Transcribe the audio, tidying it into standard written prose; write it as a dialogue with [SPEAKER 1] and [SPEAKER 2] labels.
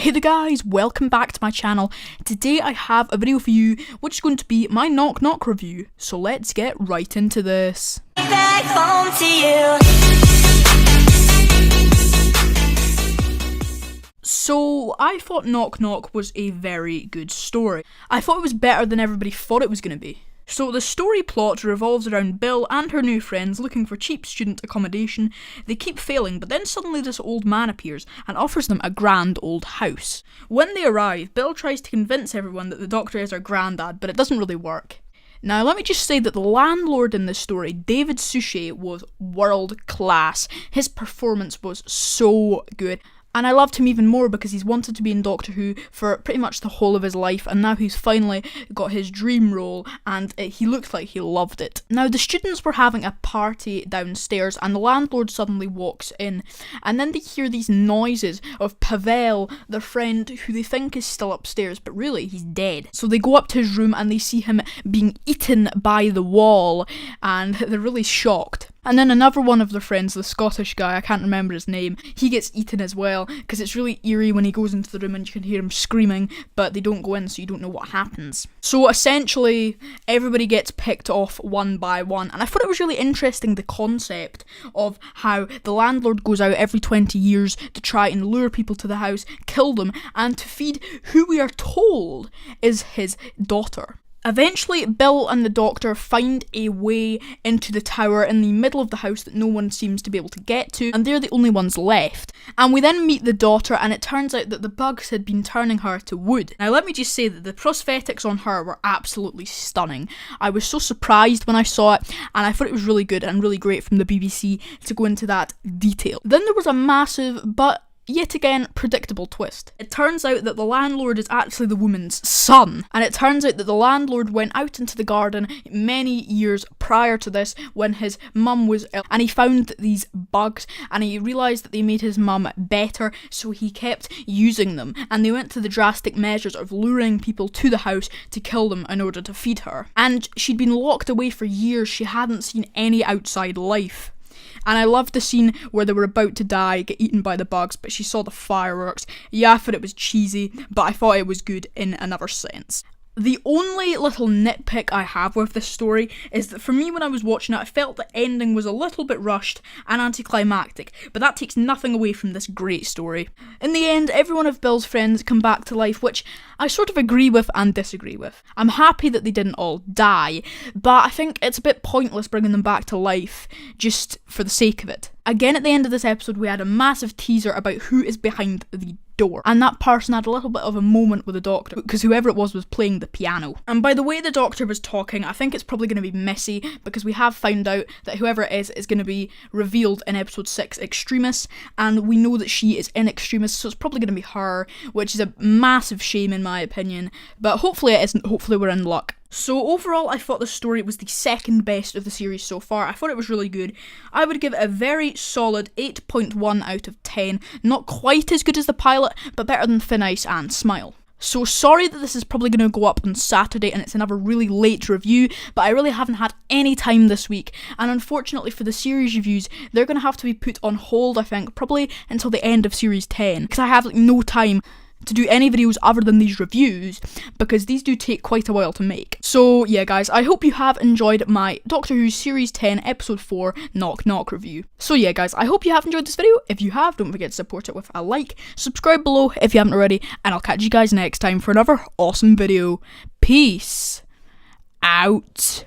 [SPEAKER 1] Hey there guys, welcome back to my channel. Today I have a video for you which is going to be my Knock Knock review. So let's get right into this.
[SPEAKER 2] Back home to you.
[SPEAKER 1] So I thought Knock Knock was a very good story. I thought it was better than everybody thought it was going to be. So the story plot revolves around Bill and her new friends looking for cheap student accommodation. They keep failing, but then suddenly this old man appears and offers them a grand old house. When they arrive, Bill tries to convince everyone that the doctor is her granddad, but it doesn't really work. Now let me just say that the landlord in this story, David Suchet, was world class. His performance was so good. And I loved him even more because he's wanted to be in Doctor Who for pretty much the whole of his life, and now he's finally got his dream role, and he looked like he loved it. Now the students were having a party downstairs and the landlord suddenly walks in, and then they hear these noises of Pavel, their friend, who they think is still upstairs, but really he's dead. So they go up to his room and they see him being eaten by the wall, and they're really shocked. And then another one of their friends, the Scottish guy, I can't remember his name, he gets eaten as well, because it's really eerie when he goes into the room and you can hear him screaming, but they don't go in so you don't know what happens. So essentially, everybody gets picked off one by one, and I thought it was really interesting, the concept of how the landlord goes out every 20 years to try and lure people to the house, kill them, and to feed who we are told is his daughter. Eventually, Bill and the Doctor find a way into the tower in the middle of the house that no one seems to be able to get to, and they're the only ones left. And we then meet the daughter, and it turns out that the bugs had been turning her to wood. Now let me just say that the prosthetics on her were absolutely stunning. I was so surprised when I saw it, and I thought it was really good and really great from the BBC to go into that detail. Then there was a massive, but yet again, predictable twist. It turns out that the landlord is actually the woman's son, and it turns out that the landlord went out into the garden many years prior to this when his mum was ill, and he found these bugs, and he realised that they made his mum better, so he kept using them, and they went to the drastic measures of luring people to the house to kill them in order to feed her. And she'd been locked away for years, she hadn't seen any outside life. And I loved the scene where they were about to die, get eaten by the bugs, but she saw the fireworks. Yeah, I thought it was cheesy, but I thought it was good in another sense. The only little nitpick I have with this story is that for me when I was watching it, I felt the ending was a little bit rushed and anticlimactic, but that takes nothing away from this great story. In the end, every one of Bill's friends come back to life, which I sort of agree with and disagree with. I'm happy that they didn't all die, but I think it's a bit pointless bringing them back to life just for the sake of it. Again, at the end of this episode, we had a massive teaser about who is behind the door, and that person had a little bit of a moment with the Doctor because whoever it was playing the piano. And by the way the Doctor was talking, I think it's probably going to be messy because we have found out that whoever it is going to be revealed in episode 6 Extremis, and we know that she is in Extremis, so it's probably going to be her, which is a massive shame in my opinion, but hopefully it isn't. Hopefully we're in luck. So overall, I thought the story was the second best of the series so far. I thought it was really good. I would give it a very solid 8.1 out of 10. Not quite as good as the pilot, but better than Thin Ice and Smile. So sorry that this is probably going to go up on Saturday and it's another really late review, but I really haven't had any time this week, and unfortunately for the series reviews, they're going to have to be put on hold, I think, probably until the end of series 10, because I have no time to do any videos other than these reviews, because these do take quite a while to make. So yeah guys, I hope you have enjoyed my Doctor Who Series 10 Episode 4 Knock Knock review. So yeah guys, I hope you have enjoyed this video. If you have, don't forget to support it with a like, subscribe below if you haven't already, and I'll catch you guys next time for another awesome video. Peace out.